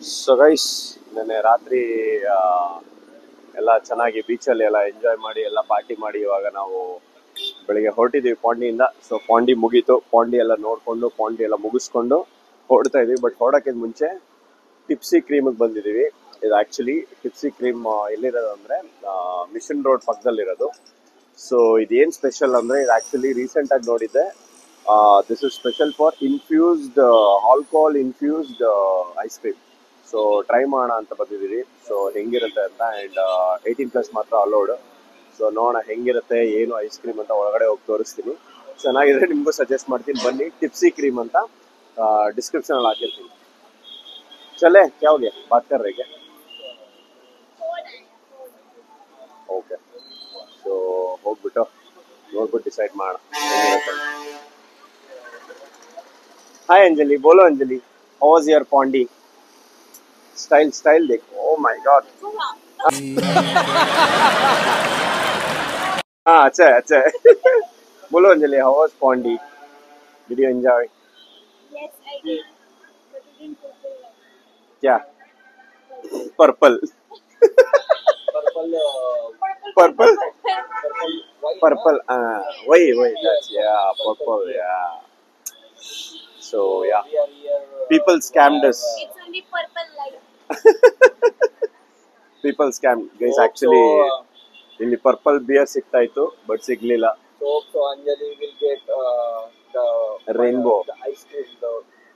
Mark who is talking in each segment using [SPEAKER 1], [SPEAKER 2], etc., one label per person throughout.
[SPEAKER 1] So guys ನೆನ್ನೆ ರಾತ್ರಿ ಎಲ್ಲ ಚೆನ್ನಾಗಿ ಬೀಚಲ್ಲಿ ಎಲ್ಲ ಎಂಜಾಯ್ ಮಾಡಿ ಎಲ್ಲ ಪಾರ್ಟಿ ಮಾಡಿ ಇವಾಗ ನಾವು ಬೆಳಿಗ್ಗೆ ಹೊರಟಿದ್ದೀವಿ ಪಾಂಡಿಯಿಂದ. ಸೊ ಪಾಂಡಿ ಮುಗೀತು, ಪಾಂಡಿ ಎಲ್ಲ ನೋಡಿಕೊಂಡು ಪಾಂಡಿ ಎಲ್ಲ ಮುಗಿಸ್ಕೊಂಡು ಹೊರಡ್ತಾ ಇದೀವಿ. ಬಟ್ ಹೊರಡೋಕ್ಕಿಂತ ಮುಂಚೆ ಟಿಪ್ಸಿ ಕ್ರೀಮಿಗೆ ಬಂದಿದ್ದೀವಿ. ಇದು ಆ್ಯಕ್ಚುಲಿ ಟಿಪ್ಸಿ ಕ್ರೀಮ್ ಎಲ್ಲಿರೋದು ಅಂದರೆ ಮಿಷನ್ ರೋಡ್ ಪಕ್ಕದಲ್ಲಿರೋದು. ಸೊ ಇದೇನು ಸ್ಪೆಷಲ್ ಅಂದರೆ ಇದು ಆ್ಯಕ್ಚುಲಿ ರೀಸೆಂಟಾಗಿ ನೋಡಿದ್ದೆ. This is special for infused alcohol infused ice cream. So try ಮಾಡೋಣ ಅಂತ ಬಂದಿದ್ದೀವಿ. ಸೊ ಹೆಂಗಿರುತ್ತೆ ಅಂತ, ಆ್ಯಂಡ್ 18+ ಮಾತ್ರ ಅಲೋಡ್. ಸೊ ನೋಡೋಣ ಹೆಂಗಿರುತ್ತೆ ಏನು ಐಸ್ ಕ್ರೀಮ್ ಅಂತ ಒಳಗಡೆ ಹೋಗಿ ತೋರಿಸ್ತೀನಿ. ಚೆನ್ನಾಗಿದ್ರೆ ನಿಮಗೂ ಸಜೆಸ್ಟ್ ಮಾಡ್ತೀನಿ, ಬನ್ನಿ. ಟಿಪ್ಸಿ ಕ್ರೀಮ್ ಅಂತ ಡಿಸ್ಕ್ರಿಪ್ಷನಲ್ಲಿ ಹಾಕಿರ್ತೀನಿ. ಚಲೇ क्या हो गया बात कर रहे क्या? ಓಕೆ, ಸೊ ಹೋಗ್ಬಿಟ್ಟು ನೋಡ್ಬಿಟ್ಟು ಡಿಸೈಡ್ ಮಾಡೋಣ. हाय अंजलि, बोलो Anjali, how was your Pondy? Style देख, ओ माय गॉड. हाँ अच्छा है. बोलो Anjali, how was Pondy? Did you enjoy?
[SPEAKER 2] Yes, I did. But it didn't fulfill it.
[SPEAKER 1] क्या? पर्पल वही that's yeah, purple, yeah. So yeah, people scammed us.
[SPEAKER 2] It's only purple light.
[SPEAKER 1] People scammed guys. Actually ಇಲ್ಲಿ purple beer ಸಿಗ್ತಾ ಇತ್ತು but ಸಿಗ್ಲಿಲ್ಲ.
[SPEAKER 3] So Anjali will get the
[SPEAKER 1] rainbow,
[SPEAKER 3] the ice cream.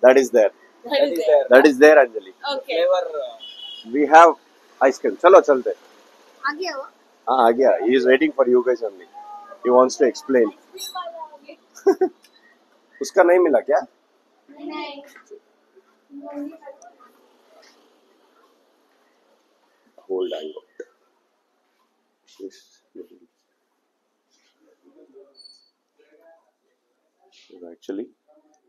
[SPEAKER 1] that is there. That is there Anjali.
[SPEAKER 2] Okay.
[SPEAKER 3] Flavor.
[SPEAKER 1] We have ice cream. चलो चलते.
[SPEAKER 2] आ गया वो?
[SPEAKER 1] हाँ आ गया. He is waiting for you guys only. He wants to explain. उसका नहीं मिला क्या?
[SPEAKER 2] नहीं.
[SPEAKER 1] Hold on. ಇದು ಆ್ಯಕ್ಚುಲಿ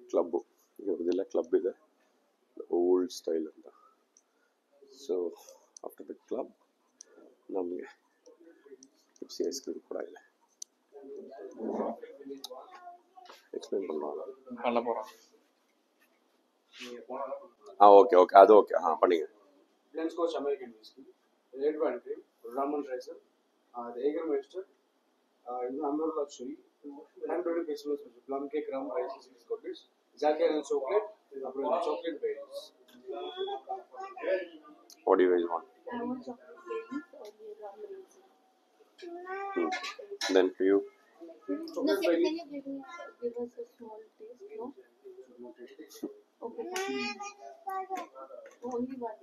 [SPEAKER 1] ಕ್ಲಬ್ಬು, ಇವ್ರದ್ದೆಲ್ಲ ಕ್ಲಬ್ ಇದೆ, ಓಲ್ಡ್ ಸ್ಟೈಲ್ ಅಂತ. ಸೊ ಆಫ್ಟರ್ ದ ಕ್ಲಬ್ ನಮಗೆ ಟಿಪ್ಸಿ ಐಸ್ ಕ್ರೀಮ್ ಕೂಡ ಇದೆ. ಎಕ್ಸ್ಪ್ಲೇನ್ ಮಾಡೋಣ. ಹಾಂ ಓಕೆ ಅದು ಓಕೆ. ಹಾಂ ಪಣಿಗೆ
[SPEAKER 4] Blend Scotch American whiskey, red wine cream, Raman Ricer, the Jägermeister, Amber Luxury, hand-brewed Christmas special, plum cake, rum, rice, six cookies, Zakia and chocolate, chocolate berries.
[SPEAKER 1] What do you guys want?
[SPEAKER 2] I want chocolate berries or the rum raisin.
[SPEAKER 1] Then for you?
[SPEAKER 2] No, can you give us a small taste? No? Okay. Only one.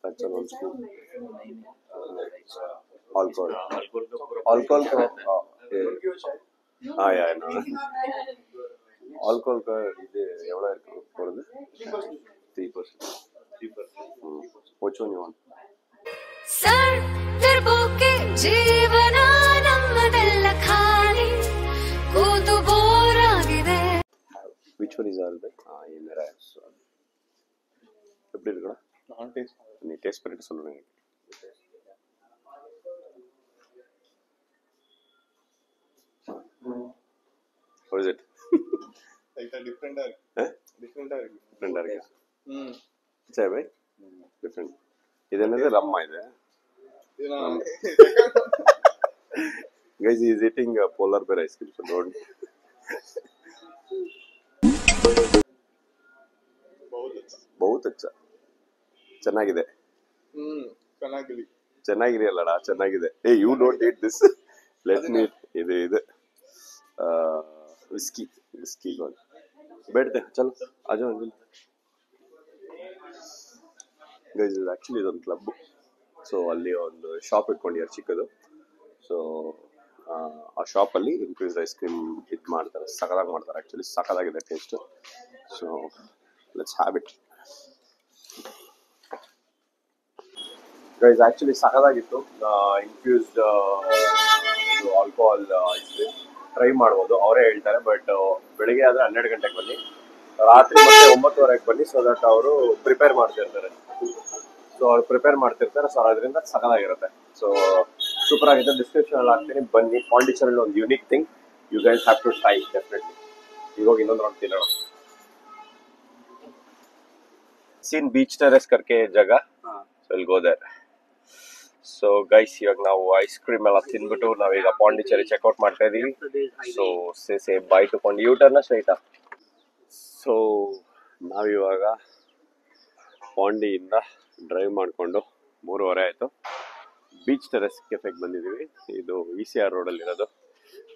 [SPEAKER 1] That's an old school. Alcohol. Alcohol का yeah, I know. Alcohol का இது எவ்வளவு இருக்கு போறது? 3%. Which one you want?
[SPEAKER 5] ಸರ್ದರ್ಬೋಕೆ ಜೀವನ ನಮ್ಮದೆಲ್ಲ ಖಾಲಿ ಕೂತು ಬೋರ್ ಆಗಿದೆ.
[SPEAKER 1] Which one is all that? ये मेरा है. எப்படி இருக்குடா?
[SPEAKER 4] நான் டேஸ்ட்
[SPEAKER 1] நீ டேஸ்ட் பண்ணிட்டு சொல்லு எனக்கு. How is it?
[SPEAKER 4] லைட்டா டிஃபரண்டா இருக்கு. டிஃபரண்டா இருக்கு.
[SPEAKER 1] டிஃபரண்டா இருக்கு. சரி பை. டிஃபரண்ட். இது என்னது ரம்மா இது?
[SPEAKER 4] இதெல்லாம்
[SPEAKER 1] Guys, he is eating polar bear ice cream, so don't. बहुत अच्छा. ಚೆನ್ನಾಗಿದೆ. ಚೆನ್ನಾಗಿದೆ ಅಲ್ಲಡ, ಚೆನ್ನಾಗಿದೆ. Hey, you don't eat this. Let me. ಇದು whiskey ಗೋಲ್. बैठते हैं, चलो आ जाओ अंजलि. Guys, ಇದು ಆಕ್ಚುಲಿ ಇದೊಂದು ಕ್ಲಬ್. ಸೊ ಅಲ್ಲಿ ಒಂದು ಶಾಪ್ ಇಟ್ಕೊಂಡಿದ್ದಾರೆ ಚಿಕ್ಕದು. ಸೊ ಆ ಶಾಪಲ್ಲಿ ಇನ್ಫ್ಯೂಸ್ಡ್ ಐಸ್ ಕ್ರೀಮ್ ಇದು ಮಾಡ್ತಾರೆ, ಸಖತ್ತಾಗಿ ಮಾಡ್ತಾರೆ. ಆ್ಯಕ್ಚುಲಿ ಸಖತ್ತಾಗಿದೆ taste. So let's have it. Guys actually ಸಖತ್ತಾಗಿತ್ತು. Infused alcohol ice cream try ಮಾಡ್ಬೋದು, ಅವರೇ ಹೇಳ್ತಾರೆ. ಬಟ್ ಬೆಳಿಗ್ಗೆ ಆದರೆ 12 ಗಂಟೆಗೆ ಬನ್ನಿ, ರಾತ್ರಿ ಮತ್ತೆ 9:30ಗೆ ಬನ್ನಿ. ಸೊ ದಟ್ ಅವರು ಪ್ರಿಪೇರ್ ಮಾಡ್ತಿರ್ತಾರೆ. ಸೊ ಅವ್ರು ಪ್ರಿಪೇರ್ ಮಾಡ್ತಿರ್ತಾರೆ. ಸೊ ಅದರಿಂದ ಸಖತ್ತಾಗಿರುತ್ತೆ. ಸೊ ಸೂಪರ್ ಆಗಿದೆ. ಡಿಸ್ಕ್ರಿಪ್ಷನ್ ಅಲ್ಲಿ ಹಾಕ್ತೀನಿ, ಬನ್ನಿ. ಪಾಂಡಿಚೇರಿಯಲ್ಲಿ ಒಂದು unique thing, you guys have to try definitely. ಈಗ ಹೋಗಿ ಇನ್ನೊಂದು ರೌಂಡ್ ತಿನ್ನೋಣ. seen beach terrace करके जगह, so we'll go there. So guys, ಇವಾಗ ನಾವು ಐಸ್ ಕ್ರೀಮ್ ಎಲ್ಲ ತಿನ್ಬಿಟ್ಟು ನಾವೀಗ ಪಾಂಡಿಚೇರಿ ಚೆಕ್ಔಟ್ ಮಾಡ್ತಾ ಇದೀವಿ. So say bye to Pondy. U turn ಸ್ಟ್ರೈಟಾ. ಸೊ ನಾವಿವಾಗ ಪಾಂಡಿಯಿಂದ ಡ್ರೈವ್ ಮಾಡಿಕೊಂಡು 3:30 ಆಯಿತು. ಬೀಚ್ ಟೆರೆಸ್ ಕೆಫೆಗೆ ಬಂದಿದ್ದೀವಿ. ಇದು ECR ರೋಡಲ್ಲಿ ಇರೋದು.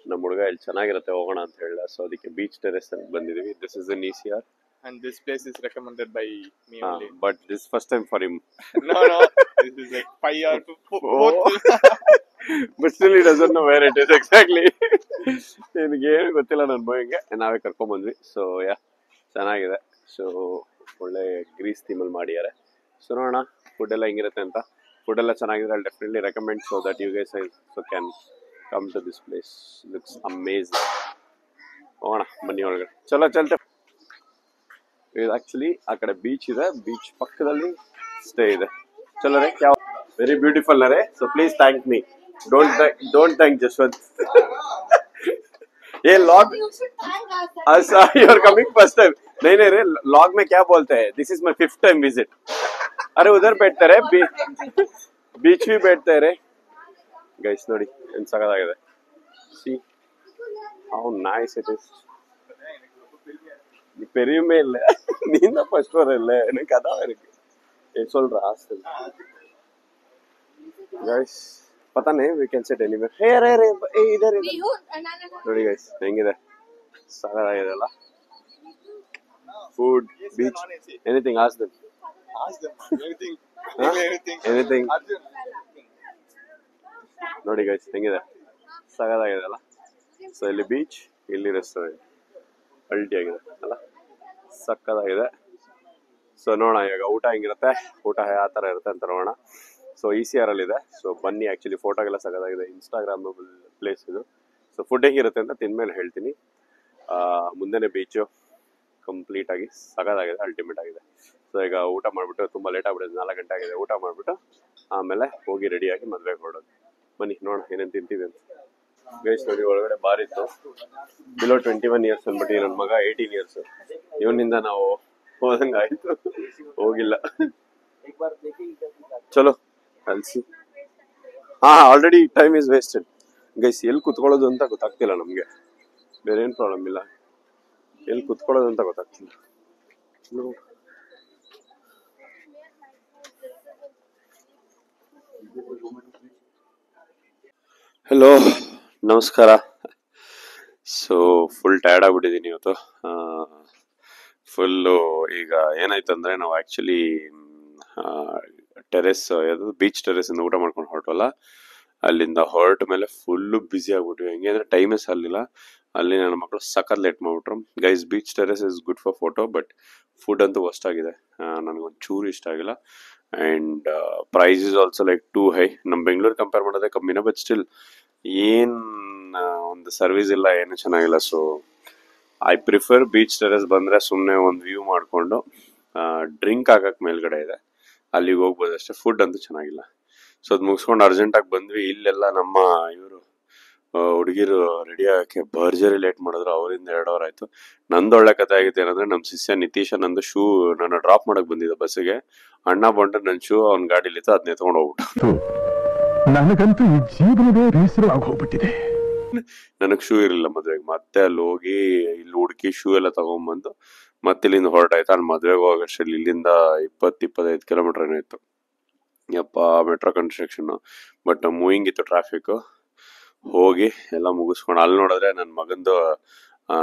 [SPEAKER 1] ನಮ್ಮ ಹುಡುಗ ಇಲ್ಲಿ ಚೆನ್ನಾಗಿರುತ್ತೆ ಹೋಗೋಣ ಅಂತ ಹೇಳಿದ. ಸೊ ಅದಕ್ಕೆ ಬೀಚ್ ಟೆರೆಸ್ ಅಲ್ಲಿ ಬಂದಿದ್ದೀವಿ. This is in ECR.
[SPEAKER 3] And this place is recommended by me only.
[SPEAKER 1] But this first time for him.
[SPEAKER 3] No, this is like 5 or 4.
[SPEAKER 1] But still he doesn't know where it is exactly. ನನಗೆ ಏನು ಗೊತ್ತಿಲ್ಲ ನನ್ನ ಬಾಯಿಗೆ. ನಾವೇ ಕರ್ಕೊಂಡ್ ಬಂದ್ವಿ. So ಚೆನ್ನಾಗಿದೆ. So ಒಳ್ಳೆ ಗ್ರೀಸ್ ಥೀಮಲ್ಲಿ ಮಾಡಿದ್ದಾರೆ. ಸೊ ನೋಡೋಣ ಫುಡ್ ಎಲ್ಲ ಹೆಂಗಿರುತ್ತೆ ಅಂತ. ಫುಡ್ ಎಲ್ಲ ಚೆನ್ನಾಗಿದ್ರೆ I'll definitely recommend so that you guys also can come to this place. Looks amazing. ಹೋಗೋಣ ಬನ್ನಿ ಒಳಗಡೆ. ಚಲೋ ಚಲ್ತೆ. ಇದು ಆಕ್ಚುಲಿ ಆ ಕಡೆ ಬೀಚ್ ಇದೆ. ಬೀಚ್ ಪಕ್ಕದಲ್ಲಿ ಸ್ಟೇ ಇದೆ. ಚಲೋ ರೇ ಕ್ಯಾ ವೆರಿ ಬ್ಯೂಟಿಫುಲ್ ರೇ. So please thank me. Don't thank Jaswant. ये लॉग अच्छा you are coming first time. नहीं रे लॉग में क्या बोलते हैं this is my 5th time visit. अरे उधर बैठते रहे बीच भी बैठते रहे गाइस. ನೋಡಿ ಏನು ಸಗದಾಗಿದೆ. See how nice it is. பெரியமே இல்ல நீ தான் ஃபர்ஸ்ட் வர இல்ல எனக்கு அதான் இருக்கு. ये சொல்ற ஹாஸ்டல் गाइस पता नहीं we can sit anywhere. हे रे रे इधर ನೋಡಿ गाइस ಹೆಂಗಿದೆ ಸಗದಾಗಿದೆ ಅಲ್ಲ. food beach anything ask them anything ನೋಡಿ गाइस ಹೆಂಗಿದೆ ಸಗದಾಗಿದೆ ಅಲ್ಲ. ಸೊ ಇಲ್ಲಿ ಬೀಚ್ ಇಲ್ಲಿ ರೆಸ್ಟೋರೆಂಟ್ ಅಲ್ಟಿ ಆಗಿದೆ ಅಲ್ಲ. ಸಕ್ಕದಾಗಿದೆ. ಸೊ ನೋಡೋಣ ಇವಾಗ ಊಟ ಹೆಂಗಿರುತ್ತೆ, ಊಟ ಯಾವ ಥರ ಇರುತ್ತೆ ಅಂತ ನೋಡೋಣ. ಸೊ ECR ಅಲ್ಲಿ ಇದೆ. ಸೊ ಬನ್ನಿ. ಆ್ಯಕ್ಚುಲಿ ಫೋಟೋಗೆಲ್ಲ ಸಕ್ಕದಾಗಿದೆ. ಇನ್ಸ್ಟಾಗ್ರಾಮಬಲ್ ಪ್ಲೇಸ್ ಇದು. ಸೊ ಫುಡ್ ಹೆಂಗಿರುತ್ತೆ ಅಂತ ತಿಂದ್ಮೇಲೆ ಹೇಳ್ತೀನಿ. ಮುಂದೆನೇ ಬೀಚು ಕಂಪ್ಲೀಟ್ ಆಗಿ ಸಕ್ಕದಾಗಿದೆ, ಅಲ್ಟಿಮೇಟ್ ಆಗಿದೆ. ಸೊ ಈಗ ಊಟ ಮಾಡಿಬಿಟ್ಟು ತುಂಬ ಲೇಟ್ ಆಗ್ಬಿಟ್ಟಿದೆ, 4 ಗಂಟೆ ಆಗಿದೆ. ಊಟ ಮಾಡಿಬಿಟ್ಟು ಆಮೇಲೆ ಹೋಗಿ ರೆಡಿಯಾಗಿ ಮದುವೆಗೆ ಹೊರಡೋದು. ಬನ್ನಿ ನೋಡೋಣ ಏನೇನು ತಿಂತೀವಿ ಅಂತ. ಗೈಸ್ ನೋಡಿ ಒಳಗಡೆ ಬಾರ್ ಇತ್ತು. ಬಿಲೋ 21 ಇಯರ್ಸ್ ಅಂದ್ಬಿಟ್ಟು ನನ್ನ ಮಗ 18 ಇಯರ್ಸ್. ಇವನಿಂದ ನಾವು ಹೋದಂಗೆ ಆಯ್ತು. ಹೋಗಿಲ್ಲ. ಚಲೋ ಕಲ್ಸಿ. Already time is wasted guys. ಎಲ್ಲಿ ಕುತ್ಕೊಳ್ಳೋದು ಅಂತ ಗೊತ್ತಾಗ್ತಿಲ್ಲ ನಮಗೆ. ಬೇರೆ ಏನು ಪ್ರಾಬ್ಲಮ್ ಇಲ್ಲ, ಎಲ್ಲಿ ಕುತ್ಕೊಳ್ಳೋದು ಅಂತ ಗೊತ್ತಾಗ್ತಿಲ್ಲ. ಹಲೋ ನಮಸ್ಕಾರ. ಸೊ ಫುಲ್ ಟಯರ್ಡ್ ಆಗ್ಬಿಟ್ಟಿದ್ದೀನಿ ಇವತ್ತು. ಫುಲ್ಲು ಈಗ ಏನಾಯ್ತು ಅಂದರೆ ನಾವು ಆ್ಯಕ್ಚುಲಿ ಟೆರೆಸ್ ಯಾವುದು ಬೀಚ್ ಟೆರೆಸಿಂದ ಊಟ ಮಾಡ್ಕೊಂಡು ಹೊರಟಲ್ಲ. ಅಲ್ಲಿಂದ ಹೊರಟ ಮೇಲೆ ಫುಲ್ಲು ಬ್ಯುಸಿ ಆಗ್ಬಿಟ್ವಿ. ಹೆಂಗೆ ಅಂದರೆ ಟೈಮೇ ಸಾಲಿಲ್ಲ. ಅಲ್ಲಿ ನನ್ನ ಮಕ್ಕಳು ಸಖತ್ ಲೇಟ್ ಮಾಡಿಬಿಟ್ರು. Guys beach terrace is good for photo, but food ಅಂತೂ ವರ್ಸ್ಟ್ ಆಗಿದೆ. ನನಗೊಂದು ಚೂರು ಇಷ್ಟ ಆಗಿಲ್ಲ. And price is also like too high. ನಮ್ಮ ಬೆಂಗಳೂರು ಕಂಪೇರ್ ಮಾಡೋದೇ ಕಮ್ಮಿನ, ಬಟ್ ಸ್ಟಿಲ್ ಏನು ಒಂದು ಸರ್ವಿಸ್ ಇಲ್ಲ, ಏನು ಚೆನ್ನಾಗಿಲ್ಲ. So I prefer beach terrace ಬಂದರೆ ಸುಮ್ಮನೆ ಒಂದು ವ್ಯೂ ಮಾಡಿಕೊಂಡು ಡ್ರಿಂಕ್ ಹಾಕಕ್ಕೆ ಮೇಲ್ಗಡೆ ಇದೆ, ಅಲ್ಲಿಗೆ ಹೋಗ್ಬೋದು ಅಷ್ಟೇ. ಫುಡ್ ಅಂತೂ ಚೆನ್ನಾಗಿಲ್ಲ. ಸೊ ಅದು ಮುಗಿಸ್ಕೊಂಡು ಅರ್ಜೆಂಟಾಗಿ ಬಂದ್ವಿ. ಇಲ್ಲೆಲ್ಲ ನಮ್ಮ ಇವರು ಹುಡುಗಿರು ರೆಡಿ ಆಗೋಕ್ಕೆ ಭರ್ಜರಿ ಲೇಟ್ ಮಾಡಿದ್ರು. ಅವರಿಂದ 2 ಅವರ್ ಆಯಿತು. ನಂದು ಒಳ್ಳೆ ಕಥೆ ಆಗಿತ್ತು ಏನಂದರೆ, ನಮ್ಮ ಶಿಷ್ಯ ನಿತೀಶ ನಂದು ಶೂ ನಾನು ಡ್ರಾಪ್ ಮಾಡೋಕ್ಕೆ ಬಂದಿದ್ದೆ ಬಸ್ಸಿಗೆ. ಅಣ್ಣ ಬಂದು ನನ್ನ ಶೂ ಅವ್ನ ಗಾಡೀಲಿತ್ತು, ಅದನ್ನ ಎತ್ಕೊಂಡು ಹೋಗ್ಬಿಟ್ಟು.
[SPEAKER 6] ನನಗಂತೂ ಈ ಜೀವನವೇ ಬೇಸರವಾಗಿ ಹೋಗ್ಬಿಟ್ಟಿದೆ.
[SPEAKER 1] ನನಗೆ ಶೂ ಇರಲಿಲ್ಲ ಮದುವೆಗೆ. ಮತ್ತೆ ಅಲ್ಲಿ ಹೋಗಿ ಇಲ್ಲಿ ಹುಡುಕಿ ಶೂ ಎಲ್ಲ ತಗೊಂಡ್ಬಂದು ಮತ್ತೆ ಇಲ್ಲಿಂದ ಹೊರಟಾಯ್ತು. ಅಲ್ಲಿ ಮದುವೆಗೆ ಹೋಗೋಷ್ಟರಲ್ಲಿ ಇಲ್ಲಿಂದ 20-25 ಕಿಲೋಮೀಟರ್ ಏನೋ ಇತ್ತು. ಯಪ್ಪ ಮೆಟ್ರೋ ಕನ್ಸ್ಟ್ರಕ್ಷನ್, ಬಟ್ ಮೂವಿಂಗ್ ಇತ್ತು ಟ್ರಾಫಿಕ್. ಹೋಗಿ ಎಲ್ಲ ಮುಗಿಸ್ಕೊಂಡು ಅಲ್ಲಿ ನೋಡಿದ್ರೆ ನನ್ನ ಮಗಂದು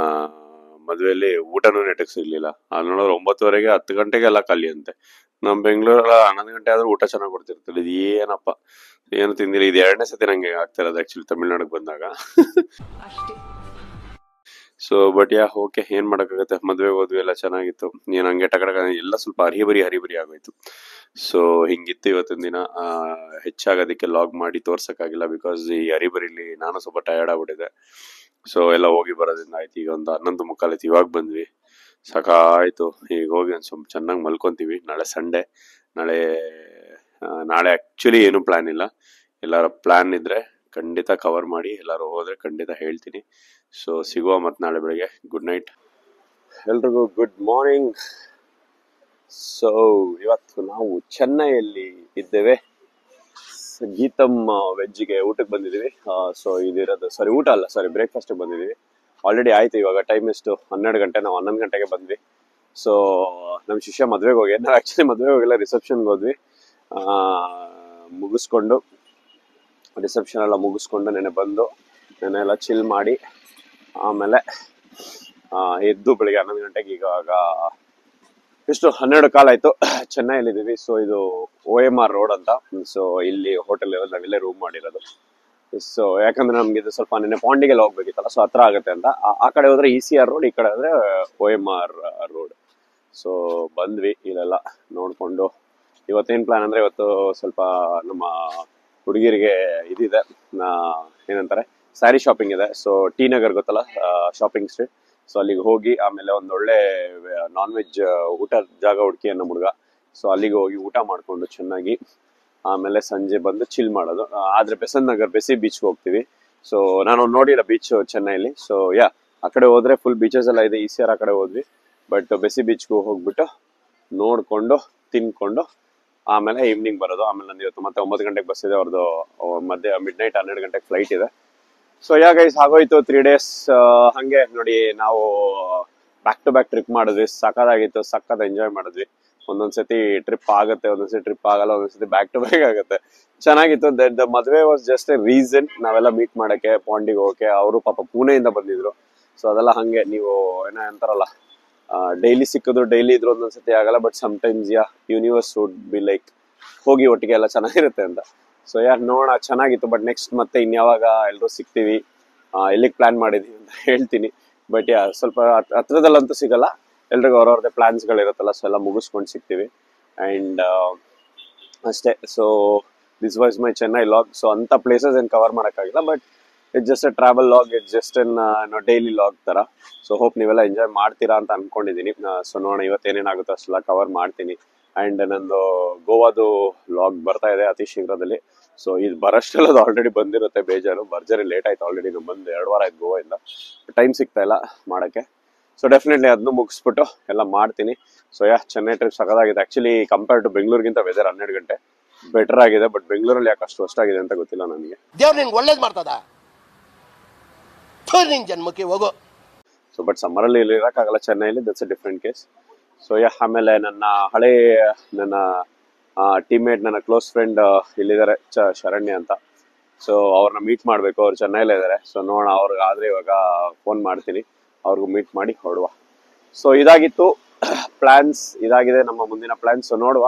[SPEAKER 1] ಮದುವೆಯಲ್ಲಿ ಊಟನೂ ನೆಟ್ಟಗೆ ಸಿಗ್ಲಿಲ್ಲ. ಅಲ್ಲಿ ನೋಡಿದ್ರೆ 9:30ಗೆ 10 ಗಂಟೆಗೆ ಎಲ್ಲ ಖಾಲಿ ಅಂತೆ. ನಮ್ಮ ಬೆಂಗಳೂರಲ್ಲಿ 11 ಗಂಟೆ ಆದ್ರೂ ಊಟ ಚೆನ್ನಾಗಿ ಕೊಡ್ತಿರ್ತಾರೆ. ಇದು ಏನಪ್ಪ ಏನು ತಿಂದಿಲ್ಲ. ಇದು 2ನೇ ಸತಿ ನಂಗೆ ಆಗ್ತಿರೋದು ಆಕ್ಚುಲಿ ತಮಿಳ್ನಾಡಿಗೆ ಬಂದಾಗ. ಸೊ ಬಟ್ ಓಕೆ, ಏನ್ ಮಾಡೋಕ್ಕಾಗತ್ತೆ. ಮದುವೆಗೆ ಹೋದ್ವಿ, ಎಲ್ಲ ಚೆನ್ನಾಗಿತ್ತು. ಏನು ಹಂಗೆ ಟಕಟಕ ಎಲ್ಲ ಸ್ವಲ್ಪ ಹರಿಬರಿ ಆಗೋಯ್ತು. ಸೊ ಹಿಂಗಿತ್ತು ಇವತ್ತಿನ ದಿನ. ಹೆಚ್ಚಾಗೋದಕ್ಕೆ ಲಾಗ್ ಮಾಡಿ ತೋರ್ಸಕ್ಕಾಗಿಲ್ಲ, ಬಿಕಾಸ್ ಈ ಹರಿಬರಿಲಿ ನಾನು ಸ್ವಲ್ಪ ಟಯರ್ಡ್ ಆಗ್ಬಿಟ್ಟಿದೆ. ಸೊ ಎಲ್ಲ ಹೋಗಿ ಬರೋದ್ರಿಂದ ಆಯ್ತು. ಈಗ ಒಂದು 11:45 ಆಯ್ತು. ಇವಾಗ ಬಂದ್ವಿ, ಸಾಕಾಯ್ತು. ಈಗ ಹೋಗಿ ಒಂದು ಸ್ವಲ್ಪ ಚೆನ್ನಾಗಿ ಮಲ್ಕೊಂತೀವಿ. ನಾಳೆ ಸಂಡೇ. ನಾಳೆ ಆ್ಯಕ್ಚುಲಿ ಏನು ಪ್ಲ್ಯಾನ್ ಇಲ್ಲ. ಎಲ್ಲರ ಪ್ಲ್ಯಾನ್ ಇದ್ರೆ ಖಂಡಿತ ಕವರ್ ಮಾಡಿ, ಎಲ್ಲರೂ ಹೋದ್ರೆ ಖಂಡಿತ ಹೇಳ್ತೀನಿ. ಸೊ ಸಿಗುವ ಮತ್ತೆ ನಾಳೆ ಬೆಳಗ್ಗೆ. ಗುಡ್ ನೈಟ್ ಎಲ್ರಿಗೂ. Good morning. ಸೊ ಸೊ ಇವತ್ತು ನಾವು ಚೆನ್ನೈಯಲ್ಲಿ ಇದ್ದೇವೆ. ಗೀತಮ್ ವೆಜ್ಜಿಗೆ ಊಟಕ್ಕೆ ಬಂದಿದ್ದೀವಿ. ಸೊ ಇದಿರೋದು ಊಟ ಅಲ್ಲ ಬ್ರೇಕ್ಫಾಸ್ಟಿಗೆ ಬಂದಿದ್ದೀವಿ. ಆಲ್ರೆಡಿ ಆಯ್ತು. ಇವಾಗ ಟೈಮ್ ಎಷ್ಟು 12 ಗಂಟೆ. ನಾವು 11 ಗಂಟೆಗೆ ಬಂದ್ವಿ. ಸೊ ನಮ್ಮ ಶಿಷ್ಯ ಮದುವೆಗೆ ಹೋಗಿ, ನಾವು ಆ್ಯಕ್ಚುಲಿ ಮದುವೆಗೆ ಹೋಗಿಲ್ಲ, ರಿಸೆಪ್ಷನ್ಗೆ ಹೋದ್ವಿ. ಮುಗಿಸ್ಕೊಂಡು ರಿಸೆಪ್ಷನ್ ಎಲ್ಲ ಮುಗಿಸ್ಕೊಂಡು ನೆನೆ ಬಂದು ನೆನೆ ಎಲ್ಲ ಚಿಲ್ ಮಾಡಿ ಆಮೇಲೆ ಎದ್ದು ಬೆಳಿಗ್ಗೆ 11 ಗಂಟೆಗೆ ಇವಾಗ ಎಷ್ಟು 12 ಕಾಲ ಆಯಿತು. ಚೆನ್ನೈಯಲ್ಲಿದ್ದೀವಿ. ಸೊ ಇದು OMR ರೋಡ್ ಅಂತ. ಸೊ ಇಲ್ಲಿ ಹೋಟೆಲ್ ಇರೋದು, ನಾವಿಲ್ಲೇ ರೂಮ್ ಮಾಡಿರೋದು. ಸೊ ಯಾಕಂದ್ರೆ ನಮ್ಗೆ ಇದು ಸ್ವಲ್ಪ ನೆನೆ ಪಾಂಡಿಗೆಲ್ಲ ಹೋಗ್ಬೇಕಿತ್ತಲ್ಲ, ಸೊ ಹತ್ರ ಆಗುತ್ತೆ ಅಂತ. ಆ ಕಡೆ ಹೋದ್ರೆ ECR ರೋಡ್, ಈ ಕಡೆ ಹೋದ್ರೆ OMR ರೋಡ್. ಸೊ ಬಂದ್ವಿ, ಇಲ್ಲೆಲ್ಲ ನೋಡ್ಕೊಂಡು. ಇವತ್ತೇನು ಪ್ಲಾನ್ ಅಂದ್ರೆ, ಇವತ್ತು ಸ್ವಲ್ಪ ನಮ್ಮ ಹುಡುಗಿರಿಗೆ ಇದಿದೆ, ಏನಂತಾರೆ, ಸ್ಯಾರಿ ಶಾಪಿಂಗ್ ಇದೆ. ಸೊ ಟಿ ನಗರ್ ಗೊತ್ತಲ್ಲ, ಶಾಪಿಂಗ್ ಸ್ಟ್ರೀಟ್. ಸೊ ಅಲ್ಲಿಗೆ ಹೋಗಿ ಆಮೇಲೆ ಒಂದೊಳ್ಳೆ ನಾನ್ ವೆಜ್ ಊಟ ಜಾಗ ಹುಡುಕಿ ಅನ್ನೋ ಹುಡುಗ. ಸೊ ಅಲ್ಲಿಗೆ ಹೋಗಿ ಊಟ ಮಾಡ್ಕೊಂಡು ಚೆನ್ನಾಗಿ ಆಮೇಲೆ ಸಂಜೆ ಬಂದು ಚಿಲ್ ಮಾಡೋದು. ಆದ್ರೆ ಬೆಸಂತ್ ನಗರ್ ಬೆಸಿ ಬೀಚ್ಗೆ ಹೋಗ್ತೀವಿ. ಸೊ ನಾನು ನೋಡಿಲ್ಲ ಬೀಚ್ ಚೆನ್ನೈಲಿ. ಸೊ ಆ ಕಡೆ ಹೋದ್ರೆ ಫುಲ್ ಬೀಚಸ್ ಎಲ್ಲ ಇದೆ. ECR ಆ ಕಡೆ ಹೋದ್ವಿ. ಬಟ್ ಬೆಸಿ ಬೀಚ್ಗೂ ಹೋಗ್ಬಿಟ್ಟು ನೋಡ್ಕೊಂಡು ತಿನ್ಕೊಂಡು ಆಮೇಲೆ ಈವ್ನಿಂಗ್ ಬರೋದು. ಆಮೇಲೆ ನಂದು ಇವತ್ತು ಮತ್ತೆ 9 ಗಂಟೆಗೆ ಬಸ್ ಇದೆ ಅವ್ರದ್ದು. ಮಿಡ್ ನೈಟ್ 12 ಗಂಟೆಗೆ ಫ್ಲೈಟ್ ಇದೆ. ಸೊ ಗೈಸ್ ಆಗೋಯ್ತು 3 days. ಹಂಗೆ ನೋಡಿ, ನಾವು ಬ್ಯಾಕ್ ಟು ಬ್ಯಾಕ್ ಟ್ರಿಪ್ ಮಾಡಿದ್ವಿ. ಸಖತ್ತಾಗಿತ್ತು, ಸಖತ್ ಎಂಜಾಯ್ ಮಾಡಿದ್ವಿ. ಒಂದೊಂದ್ಸತಿ ಟ್ರಿಪ್ ಆಗುತ್ತೆ, ಒಂದೊಂದ್ಸತಿ ಟ್ರಿಪ್ ಆಗಲ್ಲ, ಒಂದೊಂದ್ಸತಿ ಬ್ಯಾಕ್ ಟು ಬ್ಯಾಕ್ ಆಗುತ್ತೆ. ಚೆನ್ನಾಗಿತ್ತು. ದ ಮದುವೆ ವಾಸ್ ಜಸ್ಟ್ ಎ ರೀಸನ್ ನಾವೆಲ್ಲ ಮೀಟ್ ಮಾಡಕ್ಕೆ, ಪಾಂಡಿಗೆ ಹೋಗಕ್ಕೆ. ಅವರು ಪಾಪ ಪುಣೆಯಿಂದ ಬಂದಿದ್ರು. ಸೊ ಅದೆಲ್ಲ ಹಂಗೆ, ನೀವು ಏನೋ ಅಂತಾರಲ್ಲ, ಡೈಲಿ ಸಿಕ್ಕಿದ್ರು ಡೈಲಿ ಇದ್ರು ಒಂದೊಂದ್ಸತಿ ಆಗಲ್ಲ. But sometimes universe would be like ಹೋಗಿ ಒಟ್ಟಿಗೆ ಎಲ್ಲ ಚೆನ್ನಾಗಿರುತ್ತೆ ಅಂತ. ಸೊ ನೋಡೋಣ, ಚೆನ್ನಾಗಿತ್ತು. ಬಟ್ ನೆಕ್ಸ್ಟ್ ಮತ್ತೆ ಇನ್ಯಾವಾಗ ಎಲ್ಲರೂ ಸಿಗ್ತೀವಿ, ಎಲ್ಲಿಗೆ ಪ್ಲಾನ್ ಮಾಡಿದೀವಿ ಅಂತ ಹೇಳ್ತೀನಿ. ಬಟ್ ಸ್ವಲ್ಪ ಹತ್ರದಲ್ಲಂತೂ ಸಿಗಲ್ಲ. ಎಲ್ರಿಗೂ ಅವ್ರವ್ರದ್ದೇ ಪ್ಲಾನ್ಸ್ಗಳಿರುತ್ತಲ್ಲ, ಸೊ ಎಲ್ಲ ಮುಗಿಸ್ಕೊಂಡು ಸಿಗ್ತೀವಿ. ಆ್ಯಂಡ್ ಅಷ್ಟೇ. So this was my Chennai log. So ಅಂಥ ಪ್ಲೇಸಸ್ ಏನು ಕವರ್ ಮಾಡೋಕ್ಕಾಗಿಲ್ಲ. But it's just A travel log, it's just N daily log ಥರ. ಸೊ ಹೋಪ್ ನೀವೆಲ್ಲ ಎಂಜಾಯ್ ಮಾಡ್ತೀರಾ ಅಂತ ಅನ್ಕೊಂಡಿದ್ದೀನಿ. ಸೊ ನೋಡೋಣ ಇವತ್ತೇನೇನಾಗುತ್ತೋ ಅಷ್ಟೆಲ್ಲ ಕವರ್ ಮಾಡ್ತೀನಿ. ಆ್ಯಂಡ್ ನಂದು ಗೋವಾದು ಲಾಗ್ ಬರ್ತಾ ಇದೆ ಅತಿ ಶೀಘ್ರದಲ್ಲಿ. ಸೊ ಇದು ಬರೋಷ್ಟೆಲ್ಲ ಅದು ಆಲ್ರೆಡಿ ಬಂದಿರುತ್ತೆ. ಬೇಜಾರು, ಭರ್ಜರಿ ಲೇಟ್ ಆಯ್ತು. ಆಲ್ರೆಡಿ ನಾವು ಬಂದು 2 ವಾರ ಆಯ್ತು ಗೋವಾದಿಂದ. ಟೈಮ್ ಸಿಗ್ತಾ ಇಲ್ಲ ಮಾಡೋಕ್ಕೆ. ಸೊ ಡೆಫಿನೆಟ್ಲಿ ಅದನ್ನು ಮುಗಿಸ್ಬಿಟ್ಟು ಎಲ್ಲ ಮಾಡ್ತೀನಿ. ಸೊ ಚೆನ್ನೈ ಟ್ರಿಪ್ ಸಖತ್ತಾಗಿದೆ. ಆ್ಯಕ್ಚುಲಿ ಕಂಪೇರ್ ಟು ಬೆಂಗಳೂರಿಗಿಂತ ವೆದರ್ 12 ಗಂಟೆ ಬೆಟರ್ ಆಗಿದೆ. ಬಟ್ ಬೆಂಗಳೂರಲ್ಲಿ ಯಾಕೆ ಅಷ್ಟು ಅಷ್ಟಾಗಿದೆ ಅಂತ ಗೊತ್ತಿಲ್ಲ ನನಗೆ.
[SPEAKER 7] ದೇವ್ರು ನಿನ್ಗೆ ಒಳ್ಳೇದು ಮಾಡ್ತದ, ನಿನ್ ಜನ್ಮಕ್ಕೆ ಹೋಗೋ.
[SPEAKER 1] ಸೊ ಬಟ್ ಸಮ್ಮರಲ್ಲಿ ಇಲ್ಲಿ ಇರೋಕ್ಕಾಗಲ್ಲ ಚೆನ್ನೈಲಿ. That's a different case. So ಆಮೇಲೆ ನನ್ನ ಟೀಮ್ಮೇಟ್, ನನ್ನ ಕ್ಲೋಸ್ ಫ್ರೆಂಡ್ ಇಲ್ಲಿದ್ದಾರೆ, ಶರಣ್ಯ ಅಂತ. ಸೊ ಅವ್ರನ್ನ ಮೀಟ್ ಮಾಡಬೇಕು. ಅವ್ರು ಚೆನ್ನೈಲೇ ಇದ್ದಾರೆ. ಸೊ ನೋಡೋಣ, ಅವ್ರಿಗಾದ್ರೆ ಇವಾಗ ಫೋನ್ ಮಾಡ್ತೀನಿ, ಅವ್ರಿಗೂ ಮೀಟ್ ಮಾಡಿ ಹೊರಡುವ. ಸೊ ಇದಾಗಿತ್ತು ಪ್ಲಾನ್ಸ್, ಇದಾಗಿದೆ ನಮ್ಮ ಮುಂದಿನ ಪ್ಲಾನ್ಸ್. ಸೊ ನೋಡುವ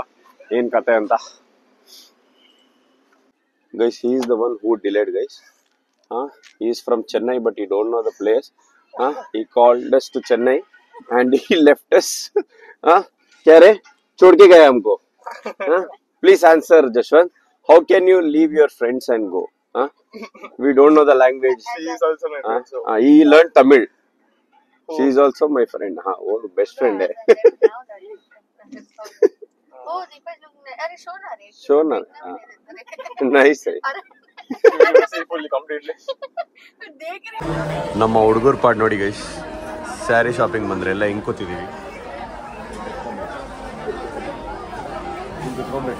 [SPEAKER 1] ಏನ್ ಕತೆ ಅಂತ. Guys, he is the one who delayed, guys. He is from Chennai, but he don't know the place. He called us to Chennai and he left us. क्या रे, छोड़ के गया हमको. Please answer, Jashwant. How can you leave your friends and go? We don't know the language.
[SPEAKER 3] She is also my friend. So.
[SPEAKER 1] He learned Tamil. She is also my friend. Oh, best friend hai.
[SPEAKER 2] Oh, Deepak, अरे शोना रे.
[SPEAKER 1] Shona. Nice.
[SPEAKER 3] See fully completely.
[SPEAKER 2] देख रहे.
[SPEAKER 1] ನಮ್ಮ ಹುಡುಗರ ಪಾಡ್ ನೋಡಿ guys, sari shopping ಬಂದ್ರೆ ಎಲ್ಲ ಹಿಂಗ್ ಕೂತಿದೀವಿ.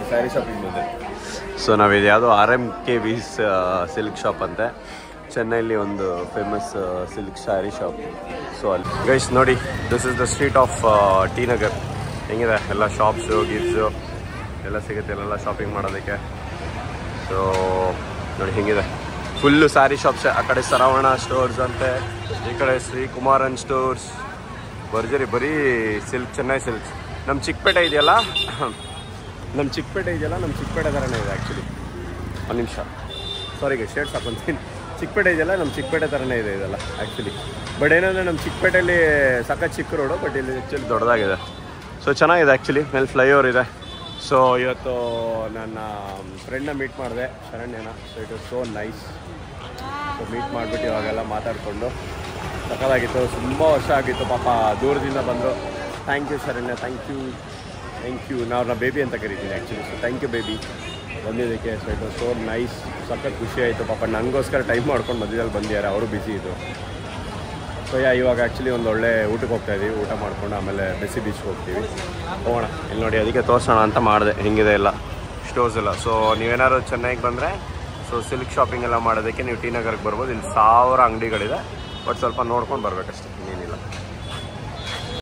[SPEAKER 1] ಸ್ಯಾರಿ ಶಾಪಿಂಗ್ ಬಂದೆ. ಸೊ ನಾವಿದು ಯಾವುದೋ RMK ಸಿಲ್ಕ್ ಶಾಪ್ ಅಂತೆ, ಚೆನ್ನೈಲಿ ಒಂದು famous silk sari shop. So ಅಲ್ಲಿ ಗೈಸ್ ನೋಡಿ, this is the street of T Nagar. ಹೆಂಗಿದೆ ಎಲ್ಲ ಶಾಪ್ಸು ಗಿಫ್ಟ್ಸು ಎಲ್ಲ ಸಿಗುತ್ತೆ, ಎಲ್ಲ ಶಾಪಿಂಗ್ ಮಾಡೋದಕ್ಕೆ. ಸೊ ನೋಡಿ ಹೆಂಗಿದೆ, ಫುಲ್ಲು ಸ್ಯಾರಿ ಶಾಪ್ಸ್. ಆ ಕಡೆ ಸರವಣ ಸ್ಟೋರ್ಸ್ ಅಂತೆ, ಈ ಕಡೆ ಶ್ರೀಕುಮಾರನ್ ಸ್ಟೋರ್ಸ್. ಭರ್ಜರಿ ಬರೀ ಸಿಲ್ಕ್, ಚೆನ್ನೈ ಸಿಲ್ಕ್ಸ್. ನಮ್ಮ ಚಿಕ್ಕಪೇಟೆ ಇದೆಯಲ್ಲ, ನಮ್ಮ ಚಿಕ್ಕಪೇಟೆ ಥರನೇ ಇದೆ ಆ್ಯಕ್ಚುಲಿ. ಒಂದು ನಿಮಿಷ, ಸಾರಿಗೆ ಶರ್ಟ್ಸ್ ಹಾಕೊತೀನಿ. ಚಿಕ್ಕಪೇಟೆ ಇದೆಯಲ್ಲ, ನಮ್ಮ ಚಿಕ್ಕಪೇಟೆ ಥರನೇ ಇದೆ ಇದೆಲ್ಲ ಆ್ಯಕ್ಚುಲಿ. ಬಟ್ ಏನಂದರೆ ನಮ್ಮ ಚಿಕ್ಕಪೇಟೆಯಲ್ಲಿ ಸಖತ್ ಚಿಕ್ಕ ರೋಡು, ಬಟ್ ಇಲ್ಲಿ ಆ್ಯಕ್ಚುಲಿ ದೊಡ್ಡದಾಗಿದೆ. ಸೊ ಚೆನ್ನಾಗಿದೆ ಆ್ಯಕ್ಚುಲಿ. ಮೇಲೆ ಫ್ಲೈಓವರ್ ಇದೆ. ಸೊ ಇವತ್ತು ನನ್ನ ಫ್ರೆಂಡ್ನ ಮೀಟ್ ಮಾಡಿದೆ, ಶರಣ್ಯನ. So it was so nice. So meet ಮಾಡಿಬಿಟ್ಟು ಇವಾಗೆಲ್ಲ ಮಾತಾಡಿಕೊಂಡು ಸಖತ್ತಾಗಿತ್ತು. ತುಂಬ ವರ್ಷ ಆಗಿತ್ತು ಪಾಪ, ದೂರದಿಂದ ಬಂದರು. Thank you Sharanya, thank you. ನಾವು ಬೇಬಿ ಅಂತ ಕರಿತೀನಿ actually. So thank you baby ಬಂದಿದ್ದಕ್ಕೆ. So it was so nice. ಸಖತ್ ಖುಷಿ ಆಯಿತು ಪಾಪ. ನನಗೋಸ್ಕರ ಟೈಮ್ ಮಾಡ್ಕೊಂಡು ಮಧ್ಯದಲ್ಲಿ ಬಂದಿದ್ದಾರೆ, ಅವರು ಬ್ಯುಸಿ ಇದ್ದು. ಸೊ ಇವಾಗ ಆ್ಯಕ್ಚುಲಿ ಒಂದು ಒಳ್ಳೆ ಊಟಕ್ಕೆ ಹೋಗ್ತಾ ಇದ್ದೀವಿ. ಊಟ ಮಾಡ್ಕೊಂಡು ಆಮೇಲೆ ಬೆಸಿ ಬೀಚ್ಗೆ ಹೋಗ್ತೀವಿ. ಹೋಗೋಣ. ಇಲ್ಲಿ ನೋಡಿ ಅದಕ್ಕೆ ತೋರಿಸೋಣ ಅಂತ ಮಾಡಿದೆ, ಹೆಂಗಿದೆ ಎಲ್ಲ ಸ್ಟೋರ್ಸ್ ಎಲ್ಲ. ಸೊ ನೀವೇನಾದ್ರು ಚೆನ್ನೈಗೆ ಬಂದರೆ ಸೊ ಸಿಲ್ಕ್ ಶಾಪಿಂಗ್ ಎಲ್ಲ ಮಾಡೋದಕ್ಕೆ ನೀವು ಟಿ ನಗರ್ಗೆ ಬರ್ಬೋದು. ಇಲ್ಲಿ 1000 ಅಂಗಡಿಗಳಿದೆ, ಬಟ್ ಸ್ವಲ್ಪ ನೋಡ್ಕೊಂಡು ಬರಬೇಕಷ್ಟೇ ಇನ್ನೇನಿಲ್ಲ.